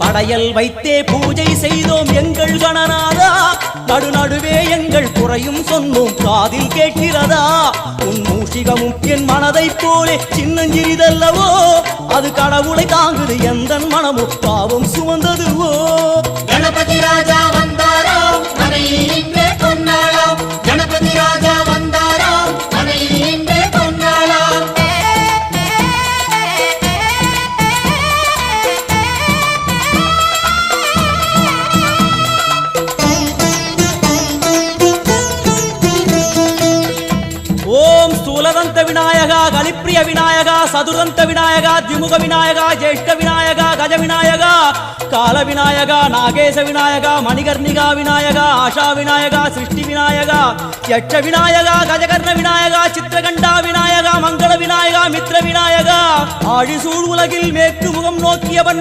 படையல் வைத்தே பூஜை செய்தோம் எங்கள் கணநாதா, நடுநடுவே எங்கள் குறையும் சொன்னோம் காதில் கேட்கிறதா. உன் மூஷிகமும் என் மனதைப் போலே சின்னஞ்சிறிதல்லவோ, அது கடவுளை தாங்குது எந்த மனமும் பாவம் சுமந்ததுவோ. கணபதி ராஜா வந்தாரோ மனையில் இன்றே பொன்னாளாம், கணபதி ராஜா வந்தாரோ மனையில் இன்றே பொன்னாளாம். ஓம் ஸ்தூலதந்த விநாயகா, கலிப்பிரிய விநாயகா, சதுரந்த விநாயகா, திமுக விநாயகா, ஜேஷ்ட விநாயகா, கஜ விநாயகா, கால விநாயகா, நாகேச விநாயகா, மணிகர்ணிகா விநாயகா, ஆஷா விநாயகா, சிருஷ்டி விநாயகா, யட்ச விநாயகா, கஜகர்ண விநாயகா, சித்திரகண்டா விநாயகா, மங்கள விநாயகா, மித்ர விநாயகா. ஆழிசூழ் உலகில் மேற்கு முகம் நோக்கியவன்